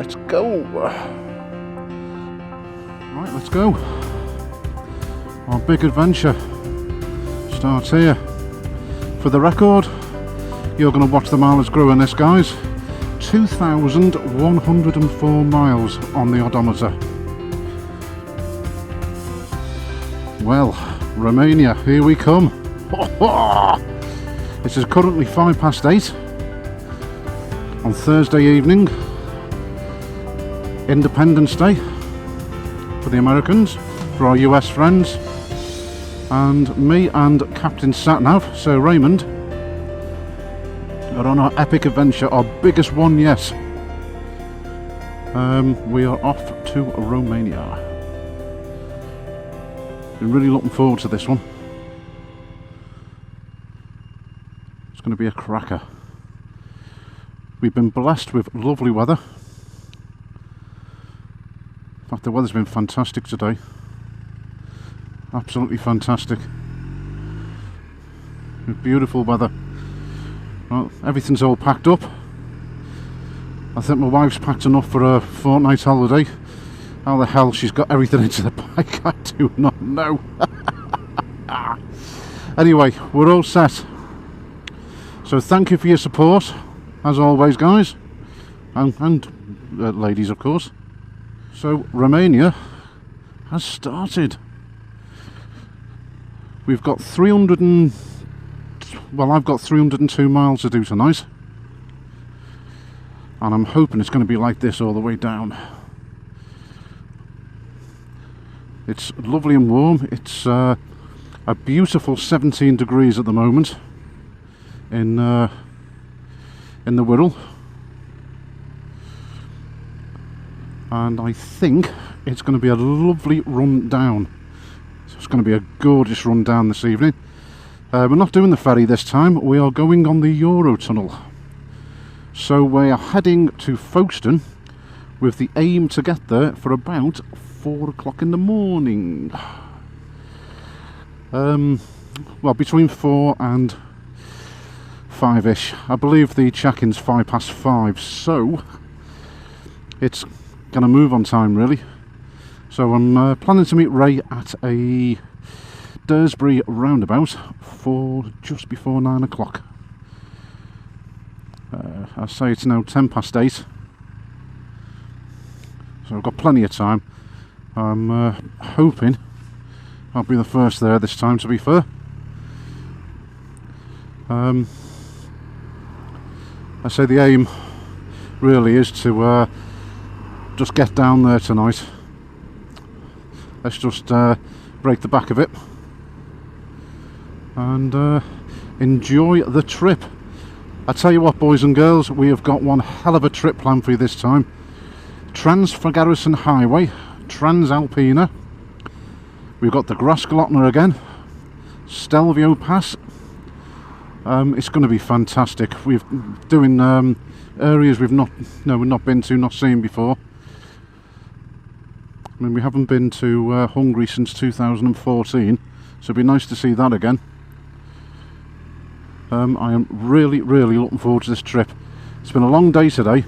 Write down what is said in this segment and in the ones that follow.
let's go. Right, let's go. Our big adventure starts here. For the record, you're going to watch the mileage grow in this, guys. 2,104 miles on the odometer. Well, Romania, here we come. It is currently 8:05 on Thursday evening, Independence Day for the Americans, for our US friends, and me and Captain Satnav, Sir Raymond, are on our epic adventure, our biggest one yet. We are off to Romania. Been really looking forward to this one. It's going to be a cracker. We've been blessed with lovely weather. In fact, the weather's been fantastic today. Absolutely fantastic. Beautiful weather. Well, everything's all packed up. I think my wife's packed enough for a fortnight holiday. How the hell she's got everything into the bike, I do not know. Anyway, we're all set. So thank you for your support, as always, guys. And ladies, of course. So Romania has started. We've got I've got 302 miles to do tonight, and I'm hoping it's going to be like this all the way down. It's lovely and warm. It's a beautiful 17 degrees at the moment in the Wirral, and I think it's going to be a lovely run down. So it's going to be a gorgeous run down this evening. We're not doing the ferry this time, we are going on the Eurotunnel. So we are heading to Folkestone with the aim to get there for about 4 o'clock in the morning. Well, between 4 and 5ish. I believe the check-in's 5:05, so it's going to move on time, really. So I'm planning to meet Ray at a Dursbury roundabout for just before 9 o'clock. I say it's now 8:10, so I've got plenty of time. I'm hoping I'll be the first there this time, to be fair. I say the aim really is to just get down there tonight. Let's just break the back of it and enjoy the trip. I tell you what, boys and girls, we have got one hell of a trip planned for you this time. Trans-Garrison Highway, Transalpina. We've got the Graskolotna again, Stelvio Pass. It's going to be fantastic. We're doing areas we've not been to, not seen before. I mean, we haven't been to Hungary since 2014, so it'd be nice to see that again. I am really looking forward to this trip. It's been a long day today.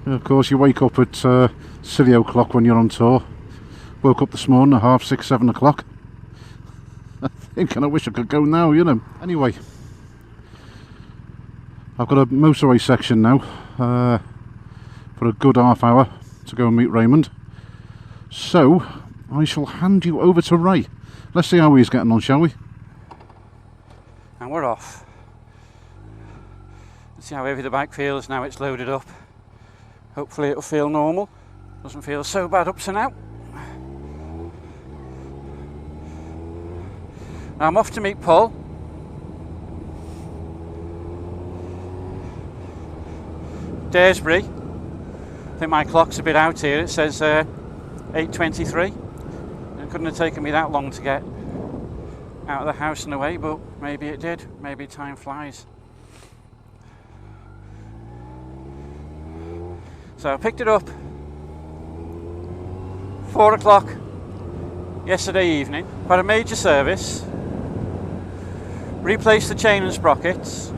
Of course, you wake up at silly o'clock when you're on tour. Woke up this morning at 6:30, 7 o'clock. Thinking I wish I could go now, you know. Anyway, I've got a motorway section now for a good half hour to go and meet Raymond. So I shall hand you over to Ray. Let's see how he's getting on, shall we? And we're off. Let's see how heavy the bike feels now it's loaded up. Hopefully it'll feel normal. Doesn't feel so bad up to now. Now I'm off to meet Paul. Daresbury. I think my clock's a bit out here. It says 8:23. It couldn't have taken me that long to get out of the house and away, but maybe it did. Maybe time flies. So I picked it up 4 o'clock yesterday evening. Had a major service. Replaced the chain and sprockets.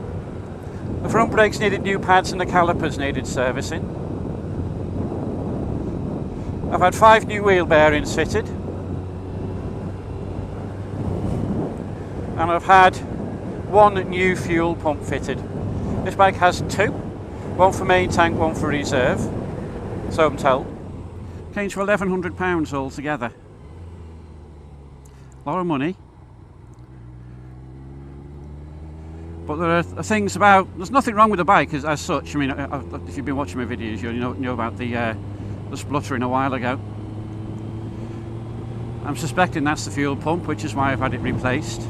The front brakes needed new pads and the calipers needed servicing. I've had 5 new wheel bearings fitted. And I've had 1 new fuel pump fitted. This bike has 2. 1 for main tank, 1 for reserve. So I'm told. Came to £1,100 altogether. A lot of money. But there are things about, there's nothing wrong with the bike as such. I mean, if you've been watching my videos, you know about the spluttering a while ago. I'm suspecting that's the fuel pump, which is why I've had it replaced.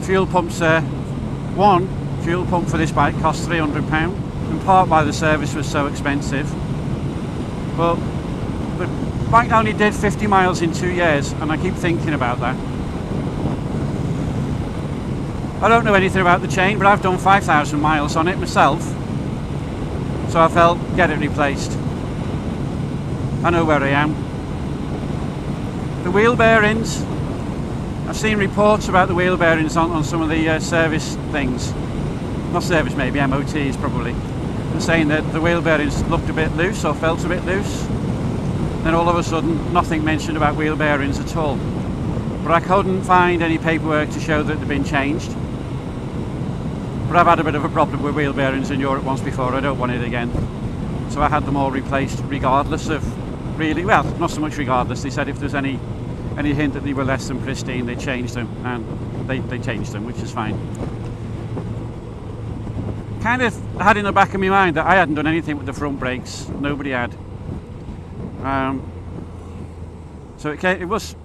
Fuel pumps, 1 fuel pump for this bike cost £300, in part why the service was so expensive. But the bike only did 50 miles in 2 years, and I keep thinking about that. I don't know anything about the chain, but I've done 5,000 miles on it myself, so I felt, get it replaced. I know where I am. The wheel bearings, I've seen reports about the wheel bearings on some of the service things. Not service, maybe MOTs probably. They're saying that the wheel bearings looked a bit loose or felt a bit loose. Then all of a sudden, nothing mentioned about wheel bearings at all. But I couldn't find any paperwork to show that they've been changed. But I've had a bit of a problem with wheel bearings in Europe once before. I don't want it again. So I had them all replaced regardless of really, well, not so much regardless. They said if there's any hint that they were less than pristine, they changed them, and they changed them, which is fine. Kind of had in the back of my mind that I hadn't done anything with the front brakes. Nobody had. So it was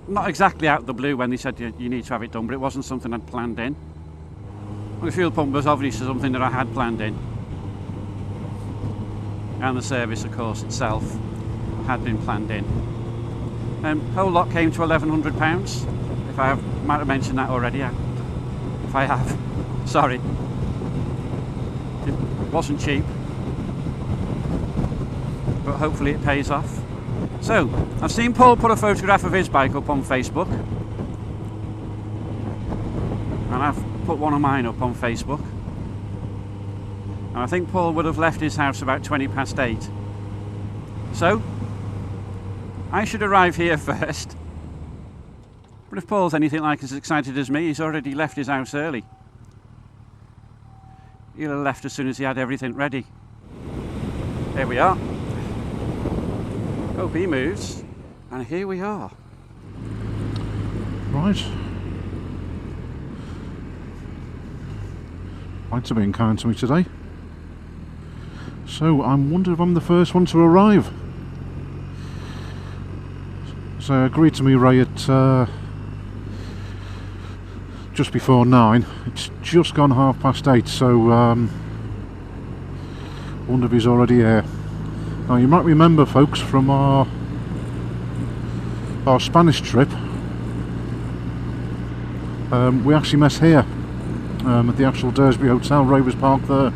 not exactly out of the blue when they said you need to have it done, but it wasn't something I'd planned in. The fuel pump was obviously something that I had planned in. And the service, of course, itself had been planned in. Whole lot came to £1,100. If I might have mentioned that already. If I have, sorry. It wasn't cheap, but hopefully it pays off. So, I've seen Paul put a photograph of his bike up on Facebook, and I've put one of mine up on Facebook. And I think Paul would have left his house about 8:20. So, I should arrive here first. But if Paul's anything like as excited as me, he's already left his house early. He'll have left as soon as he had everything ready. There we are. Hope he moves. And here we are. Right. Thanks for being kind to me today. So I'm wondering if I'm the first one to arrive. So I agreed to meet Ray at just before 9. It's just gone 8:30, so wonder if he's already here. Now you might remember, folks, from our Spanish trip, we actually met here at the actual Daresbury Hotel. Ray was parked there.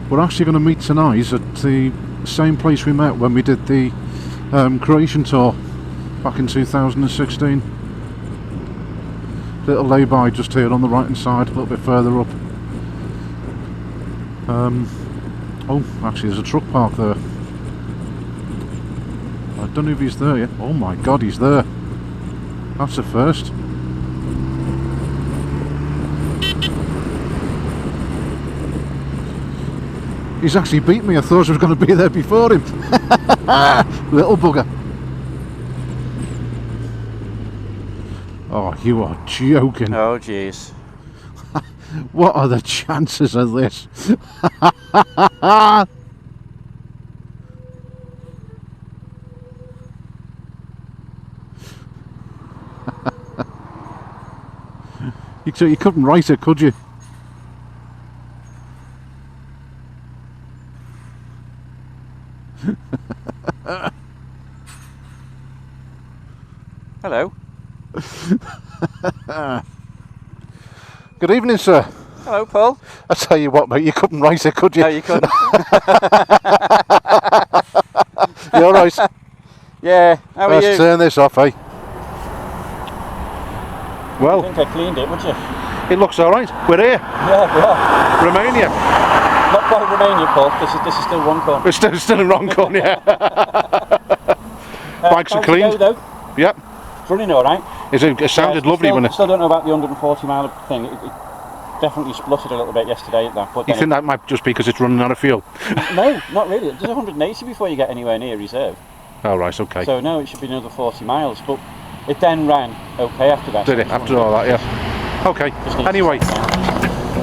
We're actually going to meet tonight at the same place we met when we did the Croatian tour back in 2016. Little lay-by just here on the right hand side, a little bit further up. Oh, actually there's a truck parked there. I don't know if he's there yet. Oh my god, he's there. That's a first. He's actually beat me. I thought I was going to be there before him. Little bugger. Oh, you are joking. Oh, jeez. What are the chances of this? You couldn't write it, could you? Hello. Good evening, sir. Hello, Paul. I tell you what, mate, you couldn't write it, could you? No, you couldn't. You alright? Yeah, how are you? Let's turn this off, eh? Well, I think I cleaned it, would you? It looks alright. We're here. Yeah, we are. Romania. Not quite Romania, Paul. This is still Runcorn. It's still in Runcorn, yeah. Bikes are cleaned. Though? Yep. It's running alright. It sounded lovely when it... I still don't know about the 140 mile thing. It definitely spluttered a little bit yesterday at that. But you think that might just be because it's running out of fuel? No, not really. There's 180 before you get anywhere near reserve. Oh, right, okay. So no, it should be another 40 miles. But it then ran okay after that. Did it? After all that, yeah. Okay. Anyway,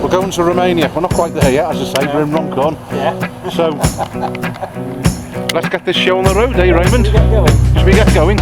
we're going to Romania. We're not quite there yet, as I say. We're in Runcorn. Yeah. So let's get this show on the road, eh, Raymond? Should we get going? Should we get going?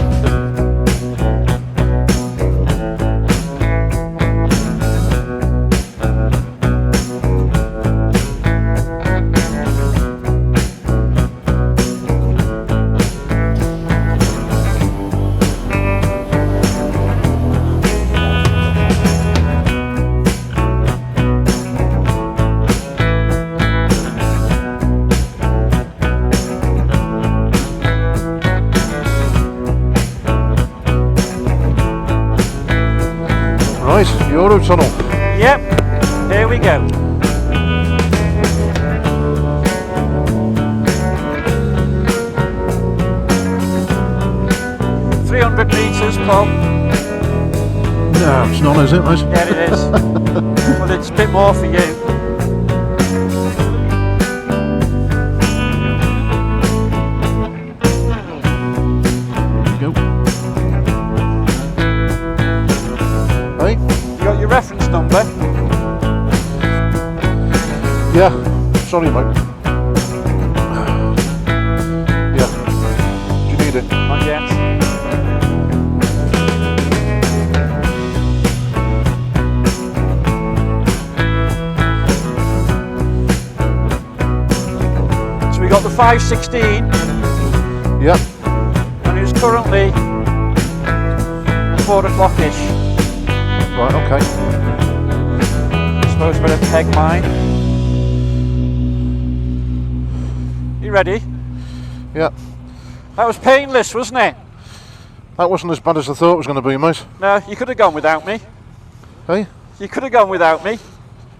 Right, Eurotunnel. Yep, here we go. $300 meters, Paul. No, it's not, is it, mate? Yeah, it is. Well, it's a bit more for you. Reference number. Yeah, sorry mate. Yeah. Do you need it? Not yet. So we got the 516. Yep. And it's currently 4 o'clock-ish. Right, okay. I suppose we're going to peg mine. You ready? Yeah. That was painless, wasn't it? That wasn't as bad as I thought it was going to be, mate. No, you could have gone without me. Hey? You could have gone without me.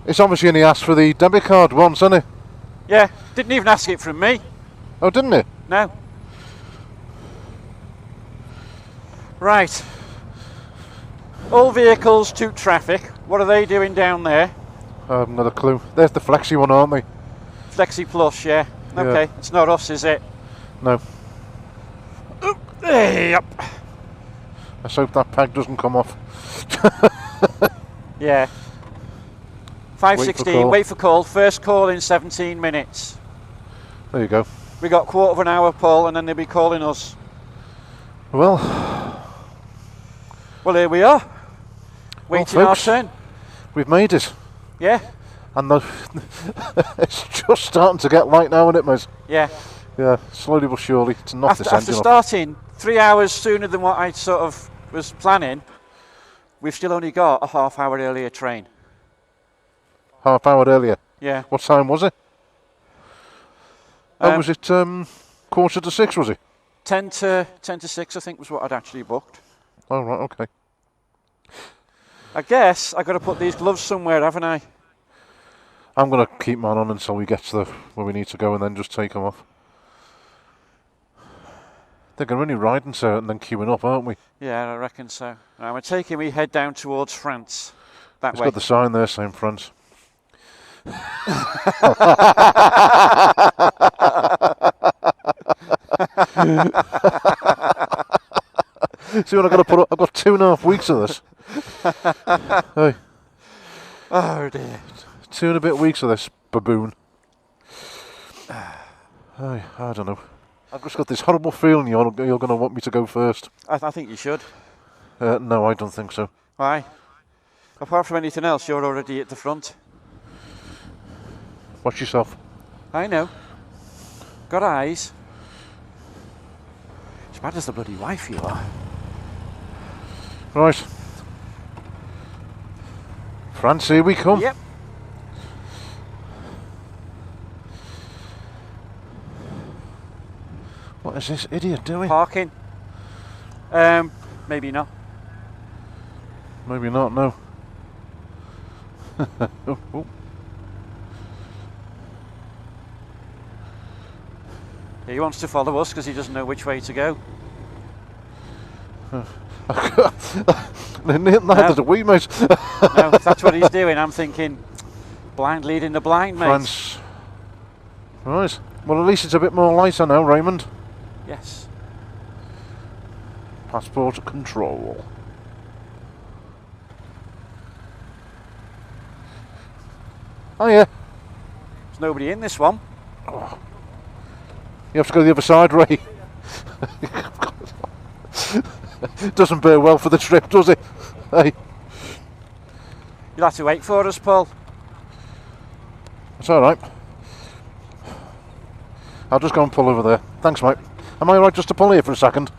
It's obviously only asked for the debit card once, hasn't it? Yeah, didn't even ask it from me. Oh, didn't it? No. Right. All vehicles to traffic. What are they doing down there? I have not a clue. There's the Flexi one, aren't they? Flexi Plus, yeah. Okay, it's not us, is it? No. Yep. Let's hope that peg doesn't come off. Yeah. 5:16, wait for call. First call in 17 minutes. There you go. We got quarter of an hour, Paul, and then they'll be calling us. Well, here we are. Waiting our folks, turn. we've made it. Yeah. And it's just starting to get light now, isn't it, mate? Yeah. Yeah, slowly but surely to knock this engine After starting 3 hours sooner than what I sort of was planning, we've still only got a half hour earlier train. Half hour earlier. Yeah. What time was it? Was it 5:45, was it? 10 to 6, I think, was what I'd actually booked. Oh, right, okay. I guess I've got to put these gloves somewhere, haven't I? I'm going to keep mine on until we get to where we need to go and then just take them off. They're going to only riding so and then queuing up, aren't we? Yeah, I reckon so. Now we're taking we head down towards France. That way. It's got the sign there saying France. See what I've got to put up? I've got 2.5 weeks of this. Hey. Oh dear. 2 and a bit weeks of this baboon. Hey, I don't know. I've just got this horrible feeling you're going to want me to go first. I think you should. No, I don't think so. Why? Apart from anything else, you're already at the front. Watch yourself. I know. Got eyes. As bad as the bloody wife you are. Right. France, here we come. Yep. What is this idiot doing? Parking. Maybe not. Maybe not, no. Oh, oh. He wants to follow us because he doesn't know which way to go. Neither do we, mate. No, if that's what he's doing, I'm thinking blind leading the blind, mate. France. Right. Well, at least it's a bit more lighter now, Raymond. Yes. Passport control. Oh yeah. There's nobody in this one. Oh. You have to go the other side, Ray. Doesn't bear well for the trip, does it? Hey. You'll have to wait for us, Paul. It's alright. I'll just go and pull over there. Thanks, mate. Am I alright just to pull here for a second?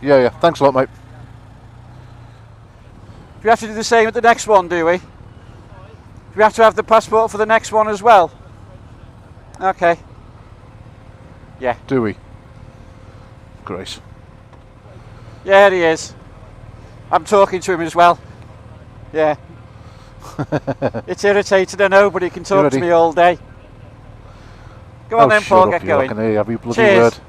Yeah, thanks a lot, mate. Do we have to do the same at the next one, do we? Do we have to have the passport for the next one as well? Okay. Yeah. Do we? Grace. Yeah, he is. I'm talking to him as well. Yeah. It's irritating, I know, but he can talk to me all day. Go on then, Paul, get going. I can hear you, every bloody Cheers. word.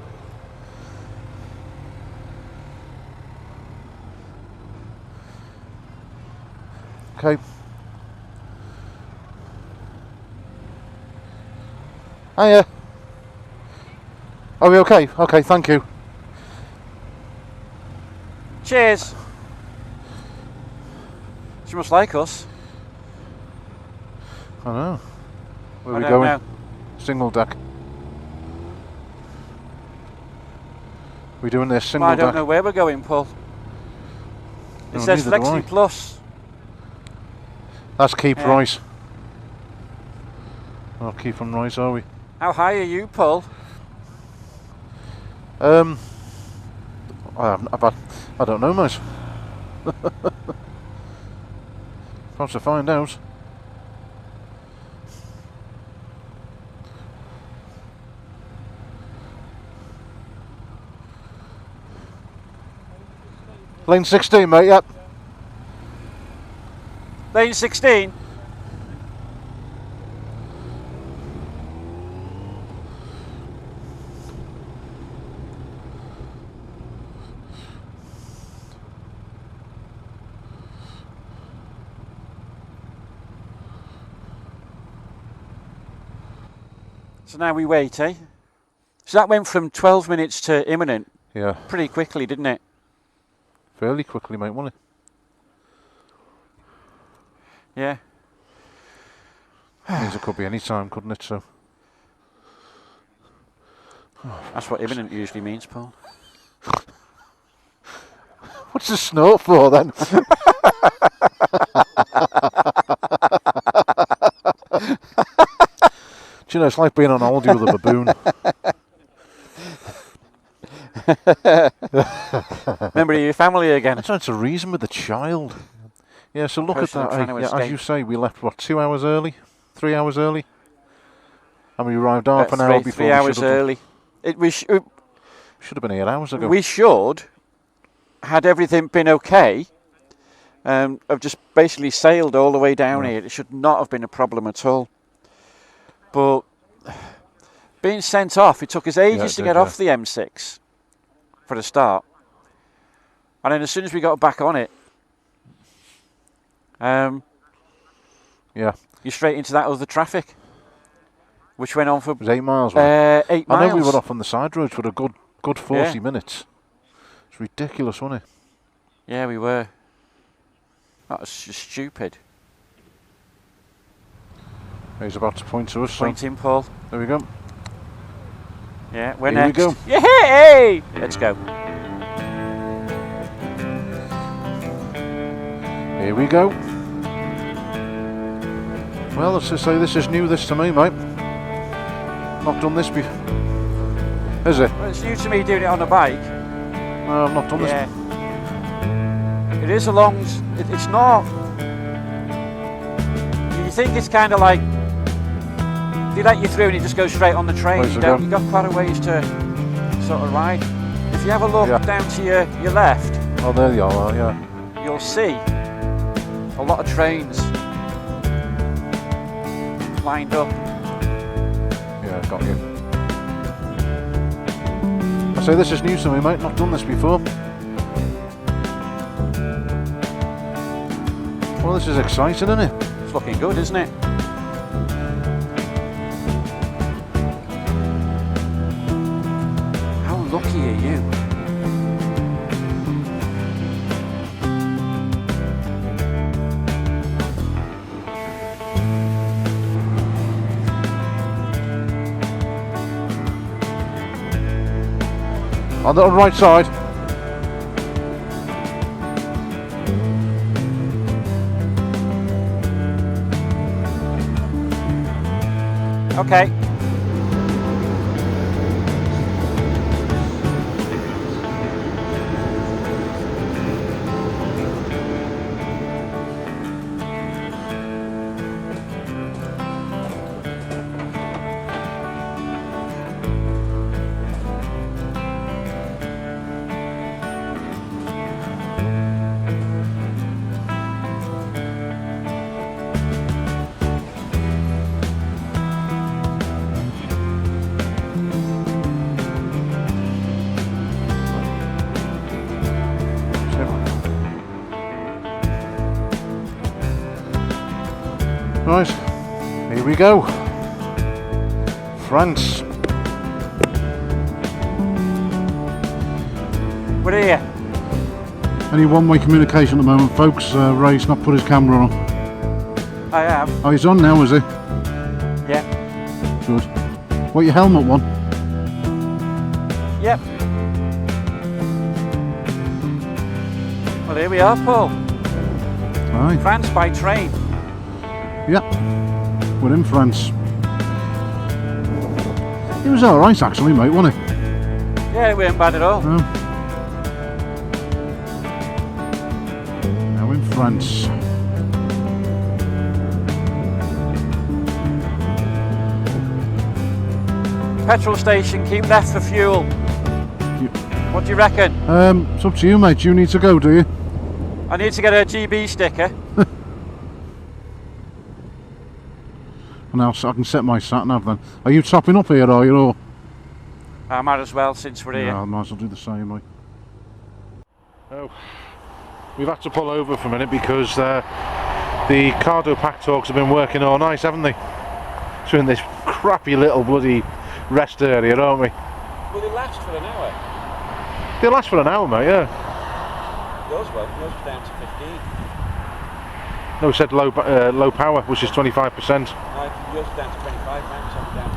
Okay. Hiya. Are we okay? Okay, thank you. Cheers. She must like us. I know. Where are we don't going? know. Single deck. We doing this single I deck? don't know where we're going, Paul. It No, says neither do I. Flexi Plus. That's Keep Yeah. Rice. Oh, Keep from Rice, are we? How high are you, Paul? I don't know, mate. Got to find out. Lane 16, mate, yep. Lane 16. So now we wait, eh? So that went from 12 minutes to imminent Yeah, pretty quickly, didn't it? fairly quickly, mate, wasn't it? Yeah. Means it could be any time, couldn't it? So. That's what imminent usually means, Paul. What's the snort for then? Do you know, it's like being on holiday with a baboon. Remember your family again. I'm trying to reason with the child. Yeah, so look Person at that. trying to Yeah, as escape. you say, we left, what, 2 hours early? 3 hours early? And we arrived half an hour before. 3 hours early. We should have been 8 hours ago. We should, had everything been okay, have just basically sailed all the way down here. It should not have been a problem at all. But being sent off, it took us ages to get off the M6 for the start. And then as soon as we got back on it, yeah, you're straight into that other traffic, which went on for it was 8 miles. Wasn't it? 8 miles. I know we were off on the side roads for a good 40 minutes. It's ridiculous, wasn't it? Yeah, we were. That was just stupid. He's about to point to us. So Pointing, Paul. there we go. Yeah, we're Here next. we go. Yay! Let's go. Here we go. Well, let's just say this is new this to me, mate. Not done this before. Is it? Well, it's new to me doing it on a bike. No, I've not done this. It is a long... It's not... You think it's kind of like... They let you through and you just go straight on the train. Ways You to don't. go. You've got quite a ways to sort of ride. If you have a look down to your left, Oh, there you are, yeah. you'll see a lot of trains lined up. Yeah, got you. I say this is new to me, mate. Not done this before. Well, this is exciting, isn't it? It's looking good, isn't it? How lucky are you? On the right side. Okay. Right, here we go. France. We're here. Only one-way communication at the moment, folks. Ray's not put his camera on. I have. Oh, he's on now, is he? Yeah. Good. What, your helmet one? Yep. Well, here we are, Paul. Aye. France by train. Yep. We're in France. It was alright actually, mate, wasn't it? Yeah, it weren't bad at all. No. Now in France. Petrol station, keep left for fuel. What do you reckon? It's up to you, mate. You need to go, do you? I need to get a GB sticker. Now I can set my sat nav then. Are you topping up here, are you? Or? I might as well, since we're here. Yeah, I might as well do the same, mate. Oh, we've had to pull over for a minute because the Cardo Packtalks have been working all night, haven't they? So in this crappy little bloody rest area, aren't we? Will they last for an hour? They last for an hour, mate, yeah. Yours won't. Yours was down to 15. No, it said low power, which is 25%. No, yours was down to 25 now, so I'm down to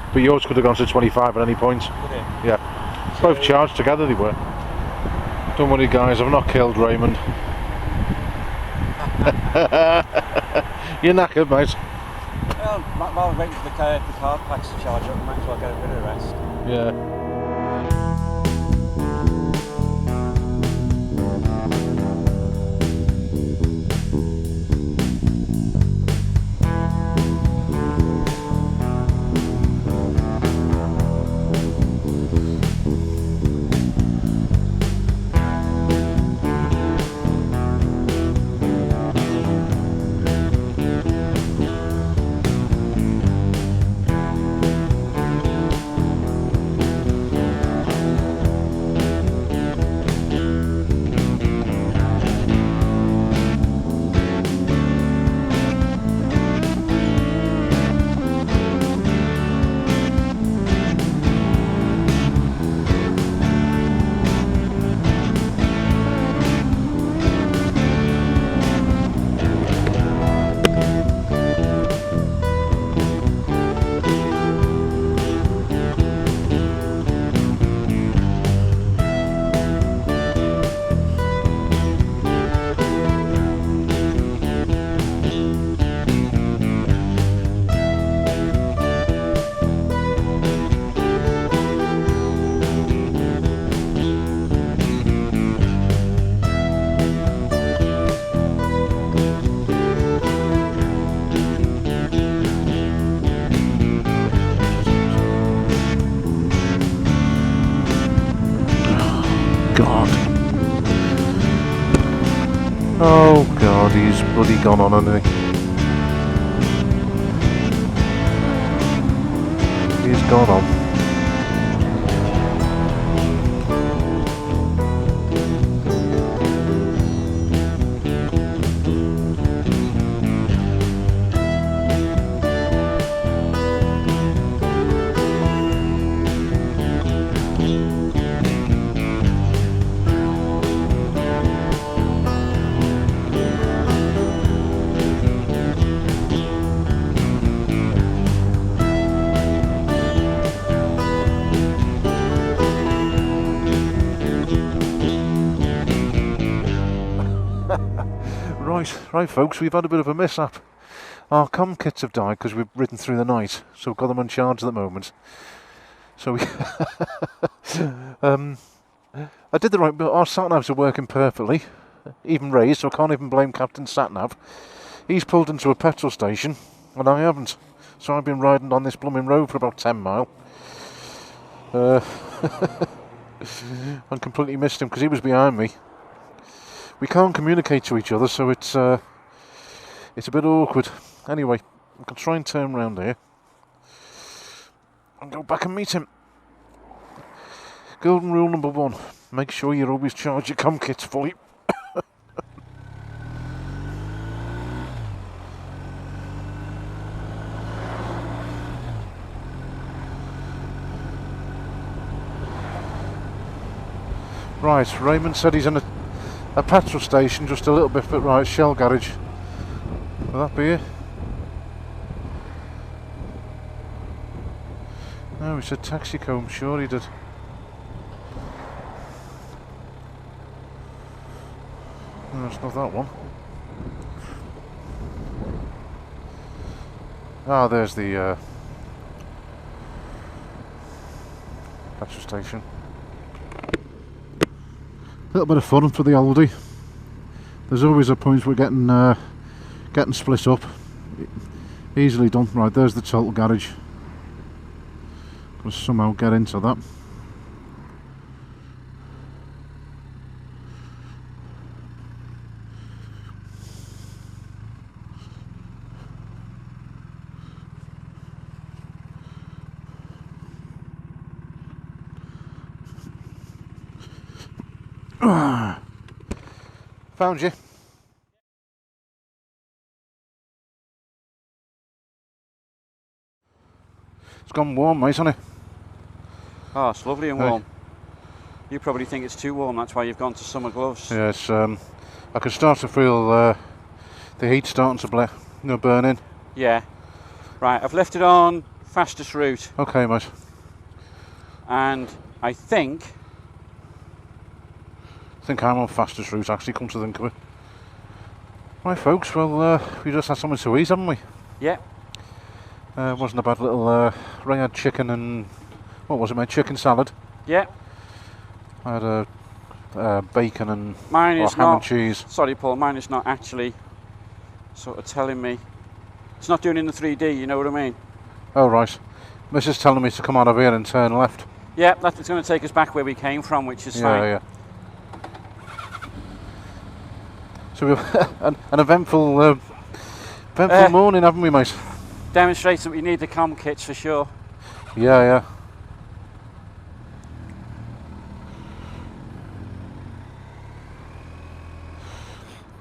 50. But yours could have gone to 25 at any point. Could it? Yeah. So, both charged together they were. Don't worry guys, I've not killed Raymond. You're knackered, mate. Well, while I'm waiting for the car packs to charge up, I might as well get a bit of rest. Yeah. God. Oh God. And he's bloody gone on, hasn't he? He's gone on. Right folks, we've had a bit of a mishap. Our comm kits have died because we've ridden through the night, so we've got them on charge at the moment. So we I did the right, but our sat-navs are working perfectly, even raised, so I can't even blame Captain Sat-Nav. He's pulled into a petrol station, and I haven't. So I've been riding on this blooming road for about 10 mile. I completely missed him because he was behind me. We can't communicate to each other, so it's a bit awkward. Anyway, I can try and turn around here and go back and meet him. Golden rule number 1: make sure you always charge your comm kits fully. Right, Raymond said he's in a petrol station just a little bit, but right, Shell garage. Will that be it? No, he said Texaco, I'm sure he did. No, it's not that one. Ah, there's the petrol station. A little bit of fun for the oldie. There's always a point we're getting split up. Easily done. Right, there's the total garage. Gotta somehow get into that. Found you. It's gone warm, mate, hasn't it? Oh, it's lovely and warm. You probably think it's too warm, that's why you've gone to summer gloves. Yes, I can start to feel the heat starting to burn in. Yeah. Right, I've left it on fastest route. Okay, mate. And I think I'm on fastest route, actually, come to think of it. Right, folks, well, we just had something to eat, haven't we? Yeah. Wasn't a bad little ring-head chicken and, what was it, mate? Chicken salad. Yeah. I had a bacon and mine is ham and cheese. Sorry, Paul, mine is not actually sort of telling me. It's not doing in the 3D, you know what I mean? Oh, right. This is telling me to come out of here and turn left. Yeah, that's going to take us back where we came from, which is fine. Yeah. So we've an eventful morning, haven't we, mate? Demonstrates that we need the comm kits for sure. Yeah.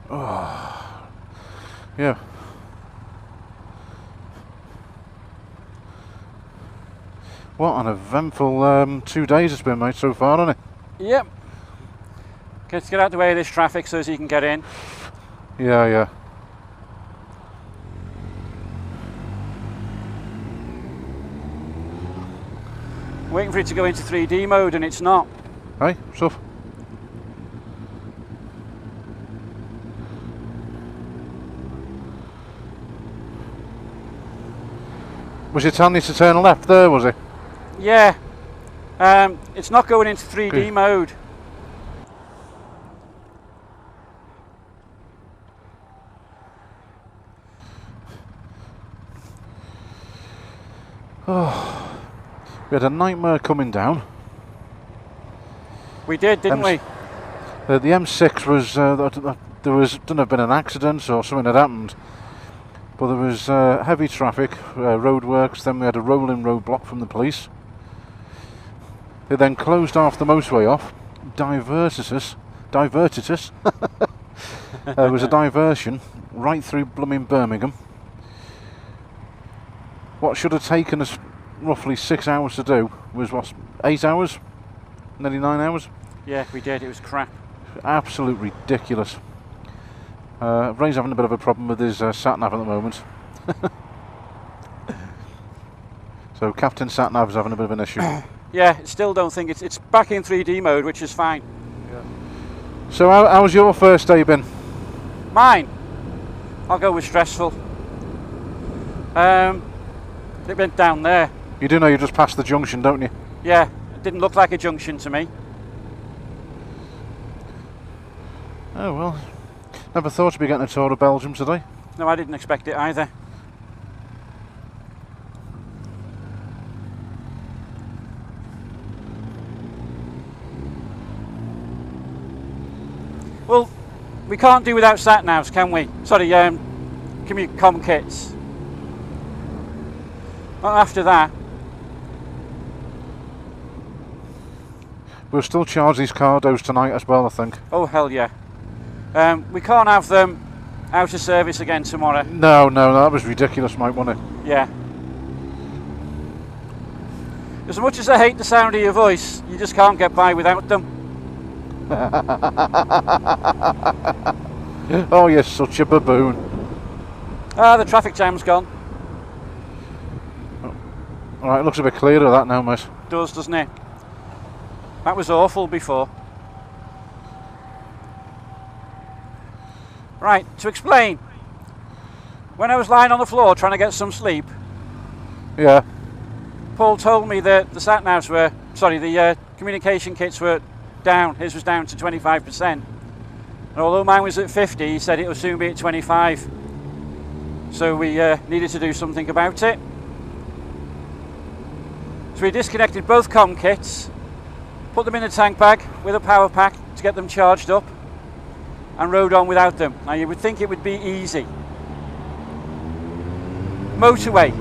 Oh, yeah. What an eventful 2 days it's been, mate, so far, hasn't it? Yep. Let's get out the way of this traffic so as you can get in. Yeah. Waiting for it to go into 3D mode and it's not. Hey, what's up? Was it telling you to turn left there, was it? Yeah. It's not going into 3D mode. Oh, we had a nightmare coming down. We did, didn't we? The M6 was there didn't have been an accident or something had happened, but there was heavy traffic, roadworks. Then we had a rolling roadblock from the police. They then closed off the motorway off, diverted us. There was a diversion right through blooming Birmingham. What should have taken us roughly 6 hours to do was, what, 8 hours? Nearly 9 hours? Yeah, we did. It was crap. Absolutely ridiculous. Ray's having a bit of a problem with his sat-nav at the moment. So Captain Sat-Nav's having a bit of an issue. Yeah, still don't think it's back in 3D mode, which is fine. Yeah. So how's your first day been? Mine? I'll go with stressful. It went down there. You do know you just passed the junction, don't you? Yeah, it didn't look like a junction to me. Oh well, never thought to be getting a tour of Belgium today. No, I didn't expect it either. Well, we can't do without sat-navs, can we? Sorry, comm kits. Not after that. We'll still charge these Cardos tonight as well, I think. Oh, hell yeah. We can't have them out of service again tomorrow. No, that was ridiculous, mate, wasn't it? Yeah. As much as I hate the sound of your voice, you just can't get by without them. Oh, you're such a baboon. Ah, the traffic jam's gone. Alright, looks a bit clearer that now, mate. Does, doesn't it? That was awful before. Right, to explain. When I was lying on the floor trying to get some sleep, Yeah. Paul told me that the sat-navs were, sorry, the communication kits were down. His was down to 25%. And although mine was at 50, he said it will soon be at 25. So we needed to do something about it. So we disconnected both comm kits, put them in a tank bag with a power pack to get them charged up, and rode on without them. Now you would think it would be easy. Motorway.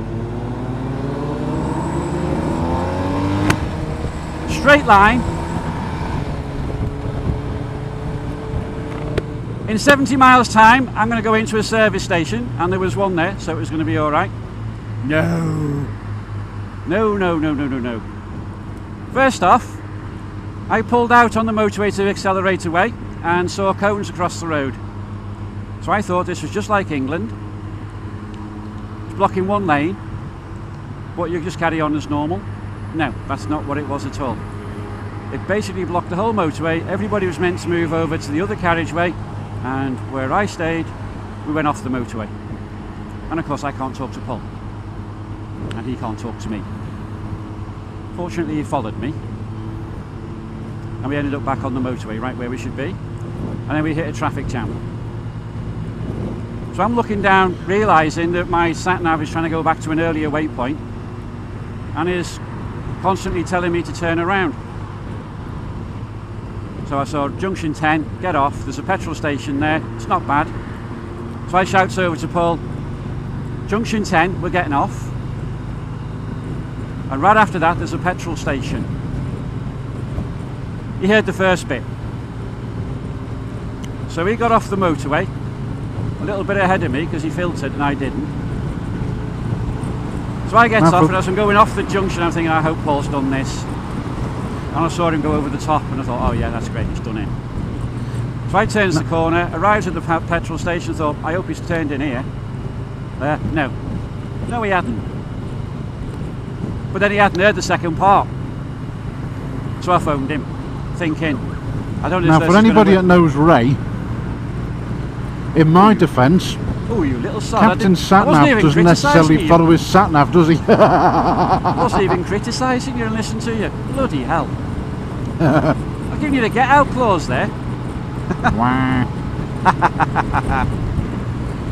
Straight line. In 70 miles time, I'm going to go into a service station, and there was one there, so it was going to be all right. No. First off, I pulled out on the motorway to accelerate away and saw cones across the road. So I thought this was just like England. It's blocking one lane, but you just carry on as normal. No, that's not what it was at all. It basically blocked the whole motorway. Everybody was meant to move over to the other carriageway, and where I stayed, we went off the motorway. And of course I can't talk to Paul, and he can't talk to me. Fortunately he followed me, and we ended up back on the motorway, right where we should be, and then we hit a traffic jam. So I'm looking down, realising that my sat-nav is trying to go back to an earlier waypoint, and is constantly telling me to turn around. So I saw junction 10, get off, there's a petrol station there, it's not bad. So I shouts over to Paul, junction 10, we're getting off. And right after that there's a petrol station. He heard the first bit. So he got off the motorway, a little bit ahead of me because he filtered and I didn't. So I get off, and as I'm going off the junction I'm thinking, I hope Paul's done this. And I saw him go over the top and I thought, oh yeah, that's great, he's done it. So I turns the corner, arrives at the petrol station, thought, I hope he's turned in here. No he hadn't. But then he hadn't heard the second part. So I phoned him, thinking, I don't know if now for anybody that knows Ray, in my defence, oh, you little sod, Captain Sat-Nav doesn't necessarily follow his sat-nav, does he? I wasn't even criticising you and listening to you. Bloody hell. I've given you the get out clause there.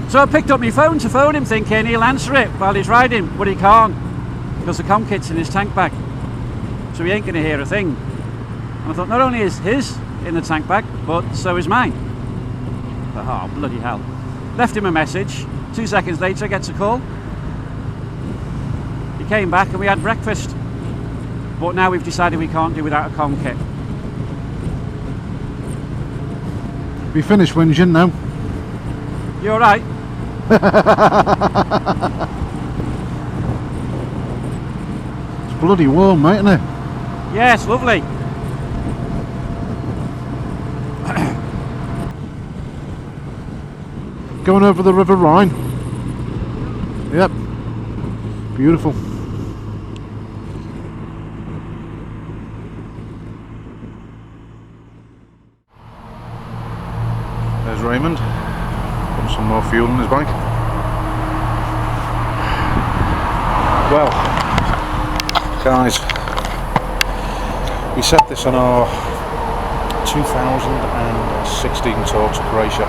So I picked up my phone to phone him, thinking he'll answer it while he's riding, but he can't, because the comm kit's in his tank bag, so he ain't going to hear a thing. And I thought, not only is his in the tank bag, but so is mine. thought, oh, bloody hell. Left him a message. 2 seconds later, gets a call. He came back and we had breakfast. But now we've decided we can't do without a com kit. We finished whinging now. You alright? It's bloody warm, mate, isn't it? Yeah, it's lovely. Going over the River Rhine. Yep. Beautiful. There's Raymond. Putting some more fuel in his bike. Well, guys, we set this on our 2016 tour to Croatia.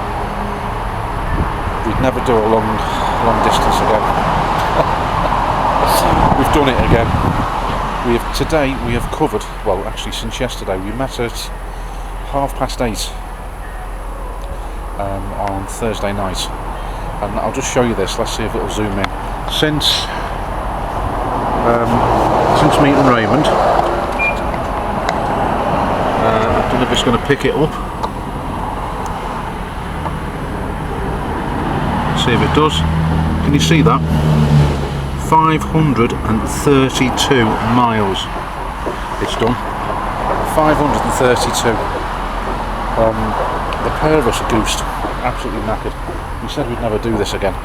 We'd never do a long distance again. We've done it again. Today we have covered, well actually since yesterday, we met at 8:30 on Thursday night, and I'll just show you this. Let's see if it'll zoom in. Since meeting Raymond, I don't know if it's going to pick it up. See if it does. Can you see that? 532 miles it's done. 532. The pair of us are goosed, absolutely knackered. We said we'd never do this again.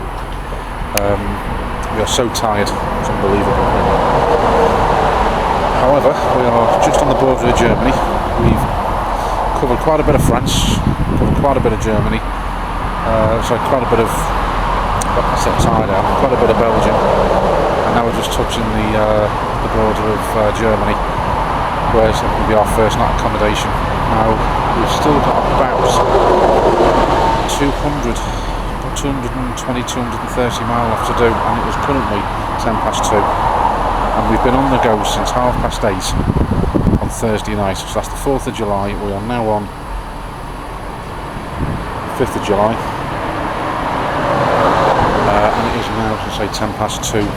We are so tired, it's unbelievable. However, we are just on the border of Germany. We've covered quite a bit of France, covered quite a bit of Germany, quite a bit of, I said tired out, quite a bit of Belgium, and now we're just touching the border of Germany, where it will be our first night accommodation. Now, we've still got about 220, 230 miles left to do, and it was currently 2:10, and we've been on the go since 8:30 on Thursday night. So that's the 4th of July. We are now on 5th of July, and it is now, as I say, 2:10.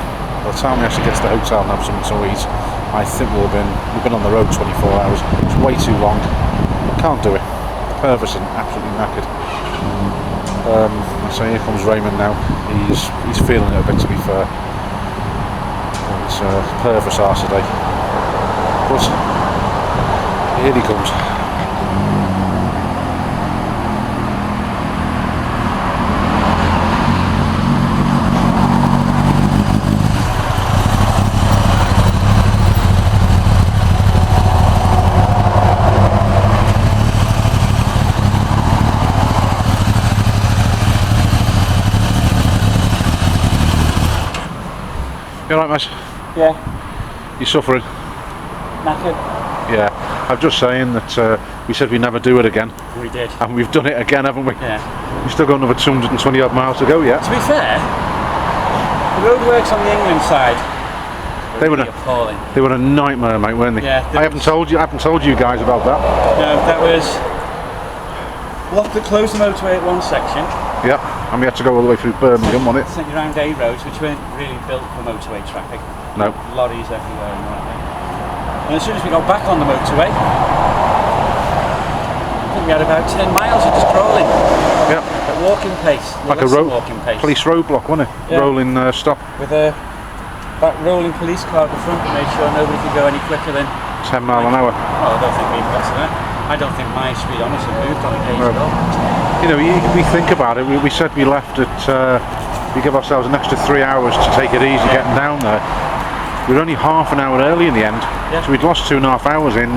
By the time we actually get to the hotel and have something to eat, I think we've been on the road 24 hours. It's way too long. Can't do it. The pair of us are absolutely knackered. So here comes Raymond now. He's feeling it a bit, to be fair. It's a pair of us are today. But here he comes. You alright, mate? Yeah. You suffering? Knackered? Yeah. I'm just saying that we said we'd never do it again. We did. And we've done it again, haven't we? Yeah. We've still got another 220 odd miles to go yet. To be fair, the roadworks on the England side They were appalling. They were a nightmare, mate, weren't they? Yeah. I haven't told you guys about that. No, that was closed the motorway at one section. Yeah. And we had to go all the way through Birmingham on it. Sent you around A roads, which weren't really built for motorway traffic. No. Lorries everywhere and what. And as soon as we got back on the motorway, I think we had about 10 miles of just crawling. Yeah. At walking pace. Like a walking pace. Police roadblock, wasn't it? Yeah. Rolling stop. With a rolling police car at the front to make sure nobody could go any quicker than 10 mile an hour. Oh, I don't think we've got to that. I don't think my speed on us have moved on a days ago. You know, we think about it. We said we left at. We give ourselves an extra 3 hours to take it easy getting down there. We were only half an hour early in the end, so we'd lost 2.5 hours in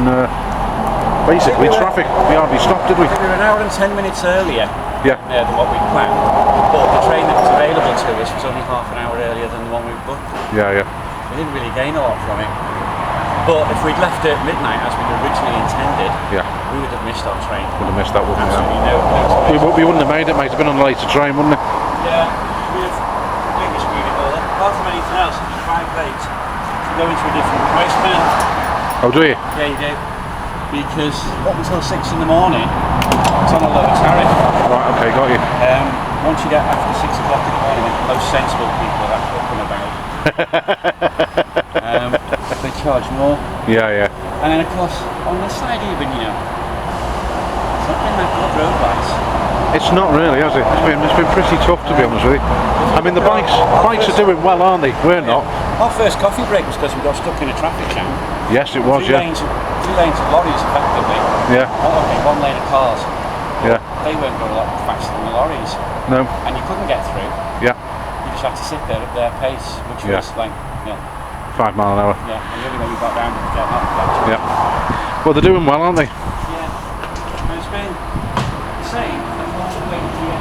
basically traffic. We hardly stopped, did we? We were an hour and 10 minutes earlier. Yeah. Than what we'd planned. But the train that was available to us was only half an hour earlier than the one we booked. Yeah, yeah. We didn't really gain a lot from it. But if we'd left at midnight as we'd originally intended, we would have missed our train. Would have missed that, wouldn't we? Absolutely no. We wouldn't have made it, mate. It's been on a later train, wouldn't it? Yeah, we've completely screwed it all up. Apart from anything else, if you drive late, you go into a different price band. Oh, do you? Yeah, you do. Because up until 6 in the morning, It's on a lower tariff. Right, okay, got you. Once you get after 6 o'clock in the morning, when most sensible people are up and about, they charge more. Yeah. And then of course, on this side even, you know, it's not been that good road wise. It's not really, has it? It's been pretty tough, to be honest with you. I mean, the bikes are doing well, aren't they? We're not. Our first coffee break was because we got stuck in a traffic jam. Yes, it was, Two lanes of lorries, effectively. Yeah. Oh, okay, 1 lane of cars. Yeah. They weren't going a lot faster than the lorries. No. And you couldn't get through. Yeah. You just had to sit there at their pace, which was like, 5 mile an hour. Yeah, and the only way we got round was getting up. Yeah. Well, they're doing well, aren't they? Yeah. And it's been the same the whole way here.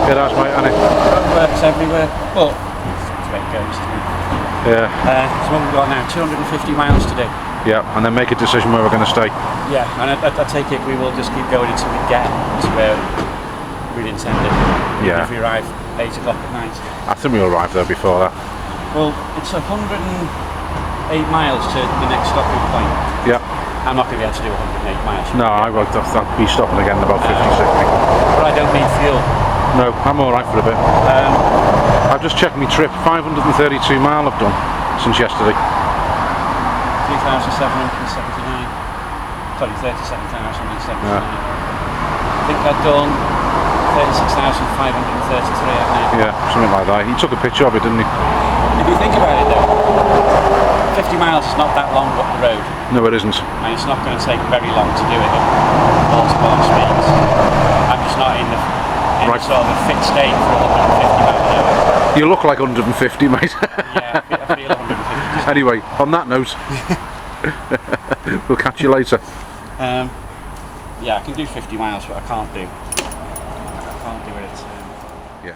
Yeah, that's mate, and it Roadworks everywhere, but that's where it goes to me. Yeah. So what we've got now, 250 miles to do. Yeah, and then make a decision where we're going to stay. Yeah, and I take it we will just keep going until we get to where we'd intended. Yeah. If we arrive 8 o'clock at night. I think we'll arrive there before that. Well, it's 108 miles to the next stopping point. Yeah. I'm not going to be able to do 108 miles. No, I won't. I'll be stopping again in about 50, 60. But I don't need fuel. No, I'm alright for a bit. I've just checked my trip. 532 mile I've done since yesterday. 3,779. Sorry, 37,079. Yeah. I think I've done 36,533 at night. Yeah, something like that. He took a picture of it, didn't he? If you think about it though, 50 miles is not that long up the road. No, it isn't. And it's not going to take very long to do it at multiple speeds. I'm just not in the sort of a fit state for 150 miles an hour. You look like 150, mate. Yeah, I feel 150. Anyway, on that note, we'll catch you later. Yeah, I can do 50 miles, but I can't do it at Yeah.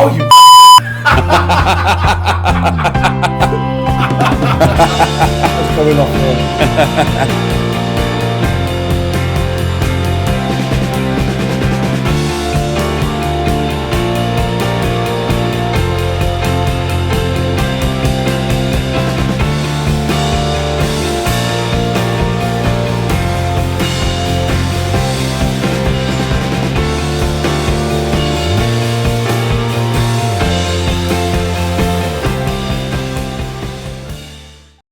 Oh, you That's coming off there.